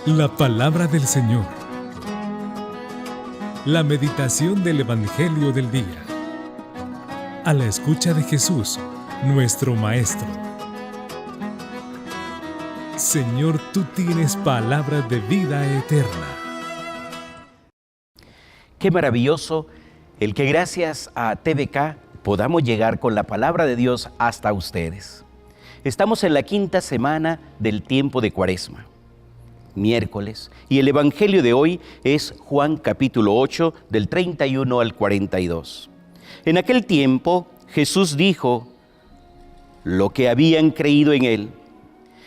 La palabra del Señor. La meditación del Evangelio del día. A la escucha de Jesús, nuestro Maestro. Señor, tú tienes palabras de vida eterna. Qué maravilloso el que gracias a TVK podamos llegar con la palabra de Dios hasta ustedes. Estamos en la quinta semana del tiempo de Cuaresma, miércoles, y el Evangelio de hoy es Juan capítulo 8, del 31 al 42. En aquel tiempo Jesús dijo lo que habían creído en Él: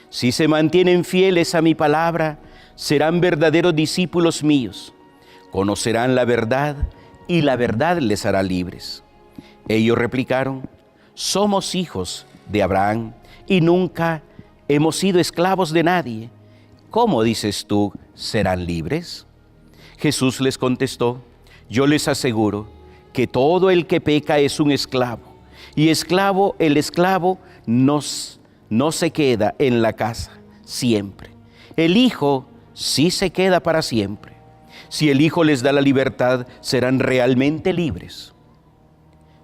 si se mantienen fieles a mi palabra, serán verdaderos discípulos míos, conocerán la verdad y la verdad les hará libres. Ellos replicaron: somos hijos de Abraham y nunca hemos sido esclavos de nadie. ¿Cómo dices tú, serán libres? Jesús les contestó: yo les aseguro que todo el que peca es un esclavo, y el esclavo no se queda en la casa siempre. El Hijo sí se queda para siempre. Si el Hijo les da la libertad, serán realmente libres.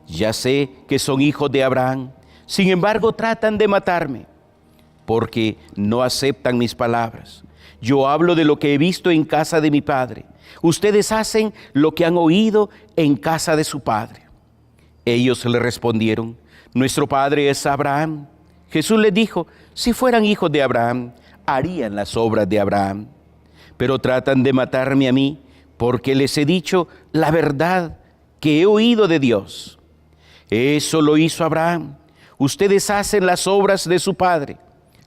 Ya sé que son hijos de Abraham, sin embargo tratan de matarme, porque no aceptan mis palabras. Yo hablo de lo que he visto en casa de mi Padre. Ustedes hacen lo que han oído en casa de su padre. Ellos le respondieron: nuestro padre es Abraham. Jesús les dijo: si fueran hijos de Abraham, harían las obras de Abraham. Pero tratan de matarme a mí, porque les he dicho la verdad que he oído de Dios. Eso lo hizo Abraham. Ustedes hacen las obras de su padre.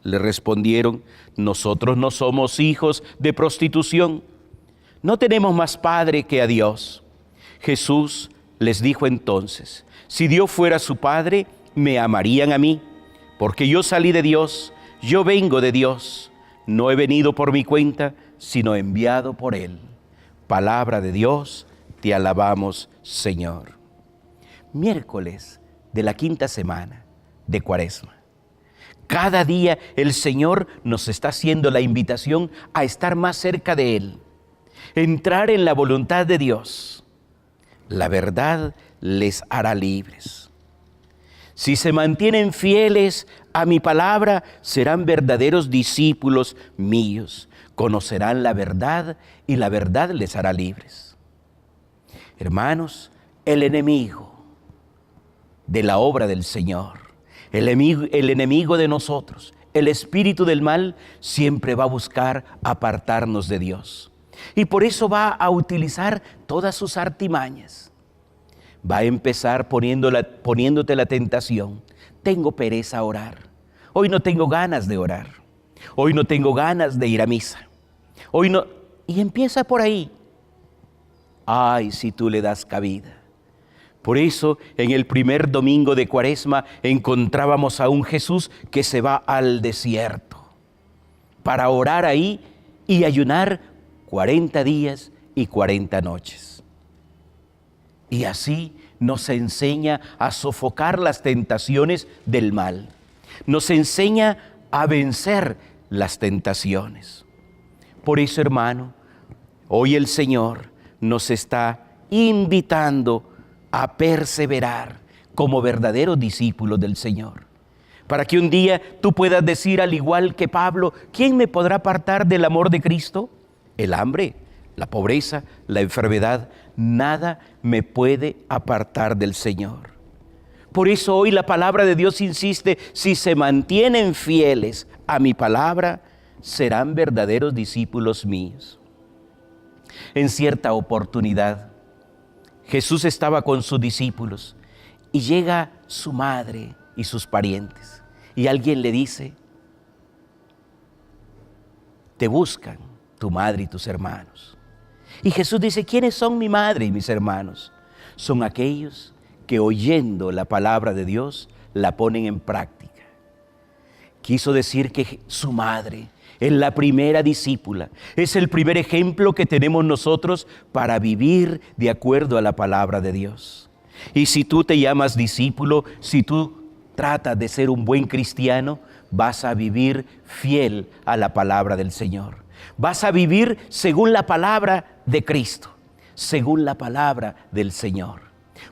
Le respondieron: nosotros no somos hijos de prostitución. No tenemos más padre que a Dios. Jesús les dijo entonces: si Dios fuera su padre, me amarían a mí, porque yo salí de Dios, yo vengo de Dios. No he venido por mi cuenta, sino enviado por Él. Palabra de Dios, te alabamos, Señor. Miércoles de la quinta semana de Cuaresma. Cada día el Señor nos está haciendo la invitación a estar más cerca de Él, entrar en la voluntad de Dios. La verdad les hará libres. Si se mantienen fieles a mi palabra, serán verdaderos discípulos míos. Conocerán la verdad y la verdad les hará libres. Hermanos, el enemigo de la obra del Señor, el enemigo de nosotros, el espíritu del mal, siempre va a buscar apartarnos de Dios. Y por eso va a utilizar todas sus artimañas. Va a empezar poniéndote la tentación. Tengo pereza a orar. Hoy no tengo ganas de orar. Hoy no tengo ganas de ir a misa. Hoy no. Y empieza por ahí. Ay, si tú le das cabida. Por eso, en el primer domingo de Cuaresma, encontrábamos a un Jesús que se va al desierto para orar ahí y ayunar 40 días y 40 noches. Y así nos enseña a sofocar las tentaciones del mal. Nos enseña a vencer las tentaciones. Por eso, hermano, hoy el Señor nos está invitando a perseverar como verdaderos discípulos del Señor, para que un día tú puedas decir, al igual que Pablo: ¿quién me podrá apartar del amor de Cristo? El hambre, la pobreza, la enfermedad, nada me puede apartar del Señor. Por eso hoy la palabra de Dios insiste: si se mantienen fieles a mi palabra, serán verdaderos discípulos míos. En cierta oportunidad, Jesús estaba con sus discípulos y llega su madre y sus parientes. Y alguien le dice: te buscan tu madre y tus hermanos. Y Jesús dice: ¿quiénes son mi madre y mis hermanos? Son aquellos que, oyendo la palabra de Dios, la ponen en práctica. Quiso decir que su madre es la primera discípula, es el primer ejemplo que tenemos nosotros para vivir de acuerdo a la palabra de Dios. Y si tú te llamas discípulo, si tú tratas de ser un buen cristiano, vas a vivir fiel a la palabra del Señor. Vas a vivir según la palabra de Cristo, según la palabra del Señor.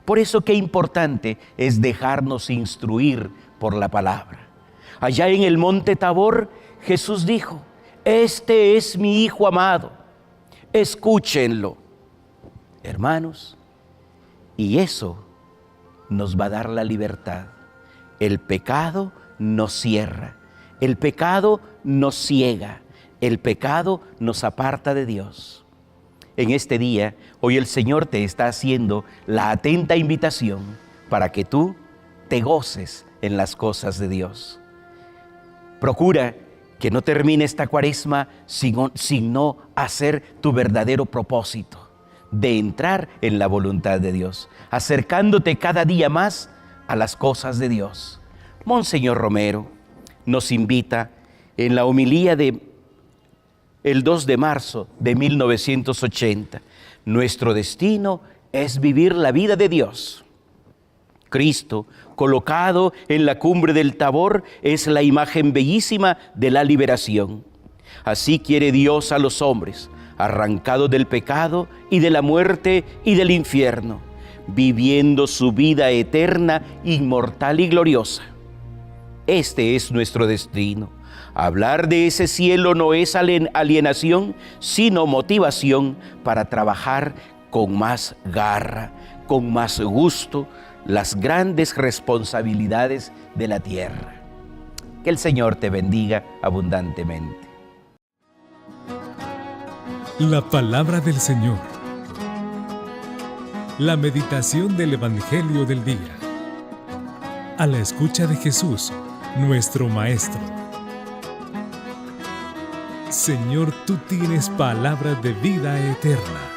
Por eso qué importante es dejarnos instruir por la palabra. Allá en el monte Tabor, Jesús dijo: este es mi Hijo amado, escúchenlo. Hermanos, y eso nos va a dar la libertad. El pecado nos cierra, el pecado nos ciega, el pecado nos aparta de Dios. En este día, hoy el Señor te está haciendo la atenta invitación para que tú te goces en las cosas de Dios. Procura que no termine esta Cuaresma sin no hacer tu verdadero propósito de entrar en la voluntad de Dios, acercándote cada día más a las cosas de Dios. Monseñor Romero nos invita en la homilía de el 2 de marzo de 1980. Nuestro destino es vivir la vida de Dios. Cristo, colocado en la cumbre del Tabor, es la imagen bellísima de la liberación. Así quiere Dios a los hombres, arrancados del pecado y de la muerte y del infierno, viviendo su vida eterna, inmortal y gloriosa. Este es nuestro destino. Hablar de ese cielo no es alienación, sino motivación para trabajar con más garra, con más gusto, las grandes responsabilidades de la tierra. Que el Señor te bendiga abundantemente. La palabra del Señor. La meditación del Evangelio del día. A la escucha de Jesús, nuestro Maestro. Señor, tú tienes palabra de vida eterna.